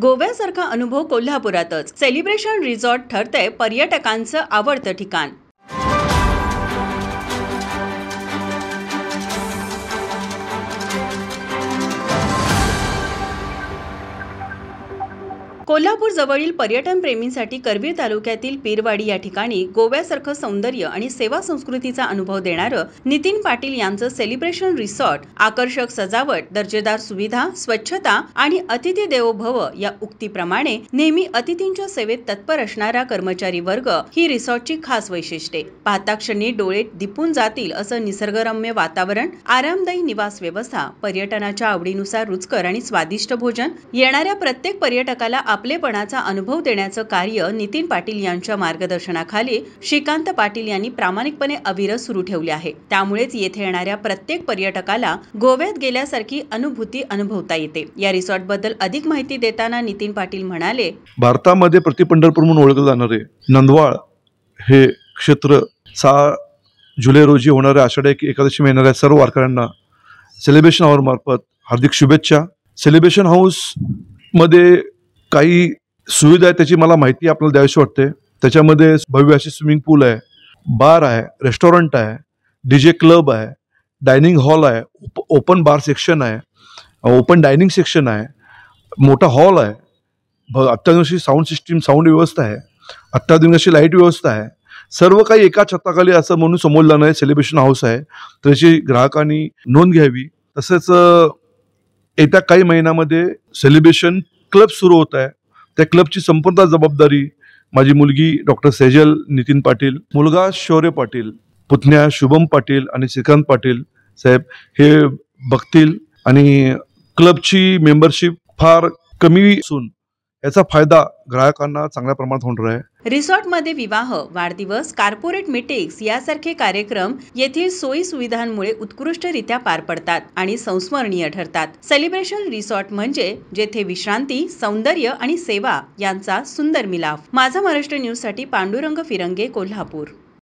गोव्यासारखा अनुभव कोल्हापुरातच. Celebration resort ठरतंय पर्यटकांचं आवडतं ठिकाण. कोल्हापूर जवळील पर्यटन प्रेमींसाठी करवीर तालुक्यातील पीरवाडी या ठिकाणी गोव्यासारखं सौंदर्य आणि सेवा संस्कृतीचा अनुभव देणारं नितीन पाटील यांचं सेलिब्रेशन रिसॉर्ट. आकर्षक सजावट, दर्जेदार सुविधा, स्वच्छता आणि अतिथी देवो भव या उक्तीप्रमाणे नेहमी अतिथींच्या सेवेत तत्पर असणारा कर्मचारी वर्ग ही रिसॉर्टची खास वैशिष्ट्ये. पाहता क्षणी डोळे दिपून जातील असं निसर्गरम्य वातावरण, आरामदायी निवास व्यवस्था, पर्यटनाच्या आवडीनुसार रुचकर आणि स्वादिष्ट भोजन, येणाऱ्या प्रत्येक पर्यटकाला आपलेपणाचा अनुभव देण्याचं कार्य नितीन पाटील यांच्या मार्गदर्शनाखाली श्रीकांत पाटील यांनी प्रामाणिकपणे अविरत सुरू ठेवले आहे. त्यामुळेच येथे येणाऱ्या प्रत्येक पर्यटकाला गोव्यात गेल्यासारखी अनुभूती अनुभवता येते. या रिसॉर्ट बद्दल अधिक माहिती देताना नितीन पाटील म्हणाले, भारतामध्ये प्रतिपंढरपूर म्हणून ओळखले जाणारे नंदवाळ हे क्षेत्र 6 जुलै रोजी होणाऱ्या आषाढी एकादशी येणाऱ्या सर्व वारकऱ्यांना सेलिब्रेशन हाऊस मार्फत हार्दिक शुभेच्छा. सेलिब्रेशन हाऊस मध्ये काही सुविधा आहे त्याची मला माहिती आपल्याला द्यावीशी वाटते. त्याच्यामध्ये भव्य अशी स्विमिंग पूल आहे, बार आहे, रेस्टॉरंट आहे, डीजे क्लब आहे, डायनिंग हॉल आहे, ओपन बार सेक्शन आहे, ओपन डायनिंग सेक्शन आहे, मोठा हॉल आहे, अत्याधुनिक साऊंड सिस्टीम, साऊंड व्यवस्था आहे, अत्याधुनिक अशी लाईट व्यवस्था आहे. सर्व काही एका छताखाली असं म्हणून समोर जाणारे सेलिब्रेशन हाऊस आहे. त्याची ग्राहकांनी नोंद घ्यावी. तसेच येत्या काही महिन्यामध्ये सेलिब्रेशन क्लब सुरू होत आहे. त्या क्लबची संपूर्ण जबाबदारी माझी मुलगी डॉक्टर सेजल नितीन पाटील, मुलगा शौर्य पाटील, पुतण्या शुभम पाटील आणि श्रीकांत पाटील साहेब हे बघतील. आणि क्लबची मेंबरशिप फार कमी असून याचा फायदा ग्राहकांना चांगल्या प्रमाणात होणार आहे. रिसॉर्टमध्ये विवाह, वाढदिवस, कॉर्पोरेट मीटिंग्स यासारखे कार्यक्रम येथील सोयी सुविधांमुळे उत्कृष्टरित्या पार पडतात आणि संस्मरणीय ठरतात. सेलिब्रेशन रिसॉर्ट म्हणजे जेथे विश्रांती, सौंदर्य आणि सेवा यांचा सुंदर मिलाफ. माझा महाराष्ट्र न्यूज साठी पांडुरंग फिरंगे, कोल्हापूर.